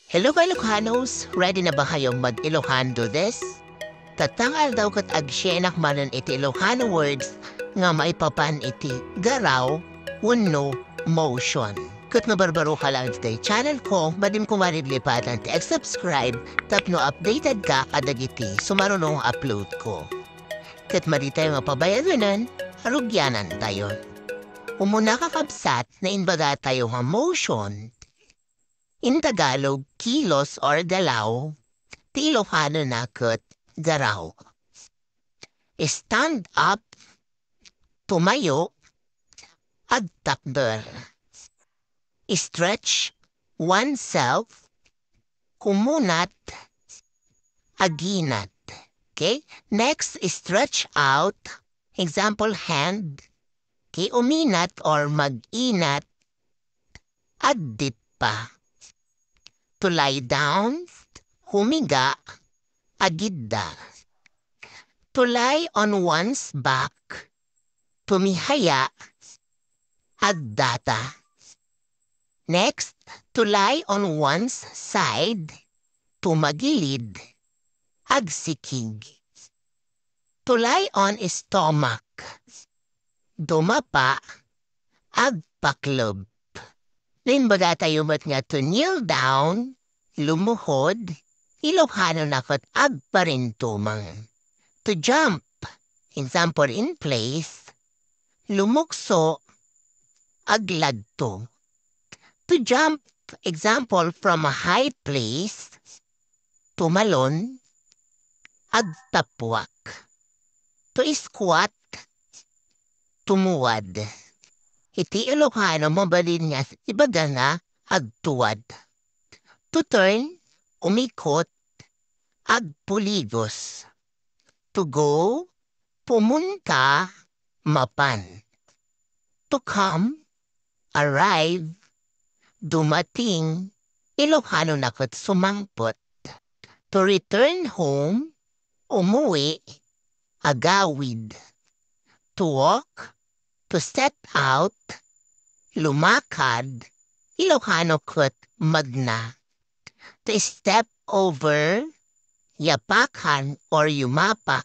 Hello ka Ilocanos! Ready na ba kayong mag-Ilocano this? Tatangal daw kat agsyenak manan iti Ilocano words nga maipapan iti garaw, wenno, motion. Kat nabarbaro ka lang iti channel ko, madim ko maridlipatan ti subscribe tapno updated ka kadag iti sumarunong upload ko. Kat madi tayo mapabayadunan, harugyanan tayo. Umuna kakabsat na inbaga tayo nga motion. In Tagalog, kilos or galaw, ti Ilocano na ket garaw. Stand up, tumayo, agtakder. Stretch oneself, kumunat, aginat. Okay? Next, stretch out. Example, hand. Okay? Uminat or mag-inat, addit pa. To lie down, humiga, agidda. To lie on one's back, tumihaya, agdata. Next, to lie on one's side, tumagilid, agsikig. To lie on stomach, dumapa, agpaklob. Limbaga tayo nga to kneel down, lumuhod, Ilocano na kat agparintumang. To jump, example in place, lumukso, agladto. To jump, example from a high place, tumalon, agtapwak. To squat, tumuwad. Iti Ilocano mabalin nga ibaga nga agtuwad. To turn, umikot, agpuligos. To go, pumunta, mapan. To come, arrive, dumating, Ilocano na kat sumangpot. To return home, umuwi, agawid. To walk, to step out, lumakad, Ilocano kat magna. To step over, yapakan or yumapak,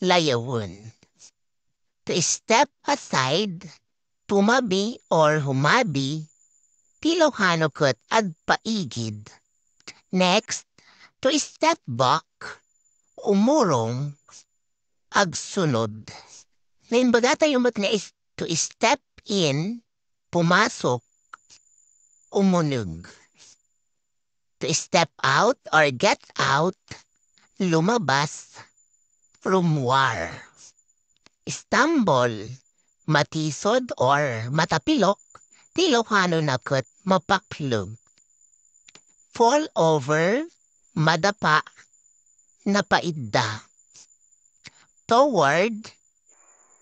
layawon. To step aside, tumabi or humabi, Ilocano kat agpaigid. Next, to step back, umurong, agsunod. Limbaga tayo na to step in, pumasok, umunog. To step out or get out, lumabas, from war. Stumble, matisod or matapilok, Ilocano na kat mapaklog. Fall over, madapa, napaidda. Toward,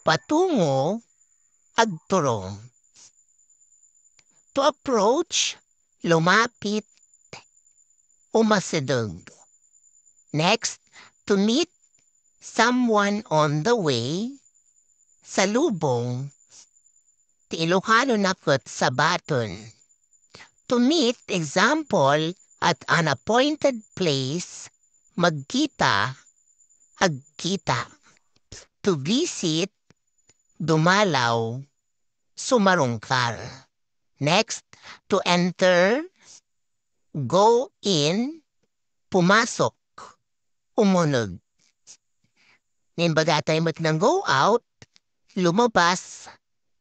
patungo, agturong. To approach, lumapit, umasidog. Next, to meet someone on the way, salubong, ti Ilocano na kat sabaton. To meet, example, at an appointed place, magkita, agkita. To visit, dumalaw, sumarungkar. Next, to enter, go in, pumasok, umunog. Nimbaga tayo ng go out, lumabas,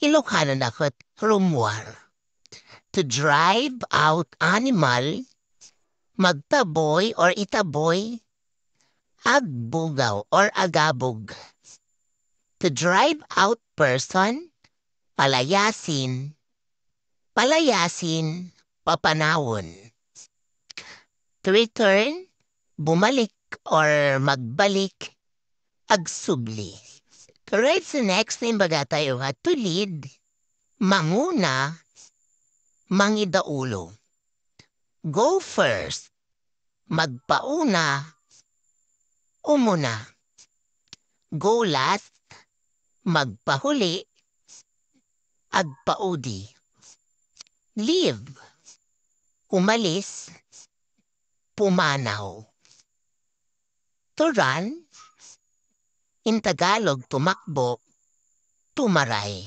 Ilocano na kat rumwar. To drive out animal, magtaboy or itaboy, agbugaw or agabog. To drive out person, palayasin, palayasin, papanawon. To return, bumalik or magbalik, agsubli. Alright, so next name baga tayo nga to lead, manguna, mangidaulo. Go first, magpauna, umuna. Go last, magpahuli, agpaudi. Leave, umalis, pumanaw. To run, in Tagalog, tumakbo, tumaray.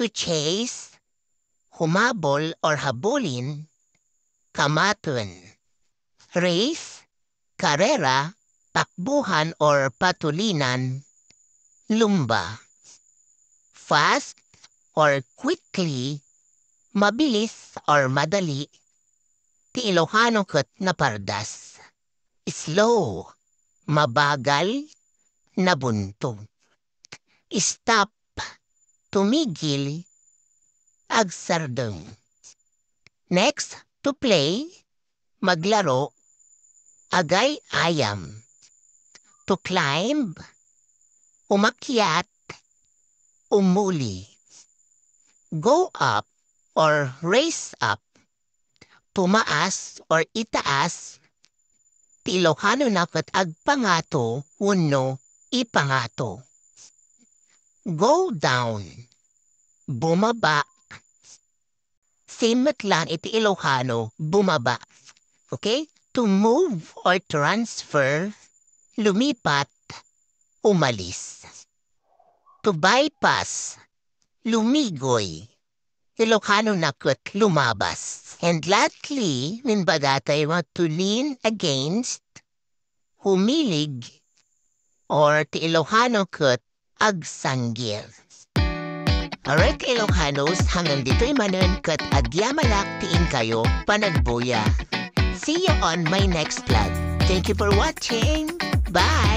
To chase, humabol or habulin, kamaton. Race, karera, takbuhan or patulinan, lumba. Fast or quickly, mabilis or madali, ti Ilocano ket na pardas. Slow, mabagal, nabunto. Stop, tumigil, agsardeng. Next, to play, maglaro, agay-ayam. To climb, umakyat, umuli. Go up or raise up, tumaas or itaas, ti Ilocano na ket agpangato wenno ipangato. Go down, bumaba. Same lang iti Ilocano, bumaba. Okay? To move or transfer, lumipat, umalis. To bypass, lumigoy. Ilocano na ket lumabas. And lastly, min badatay mo to lean against, humilig, or ti Ilocano ket agsanggil. Alright, Ilocanos, hanggang dito'y manen ket agyamalak tiin kayo panagbuya. See you on my next vlog. Thank you for watching. Bye!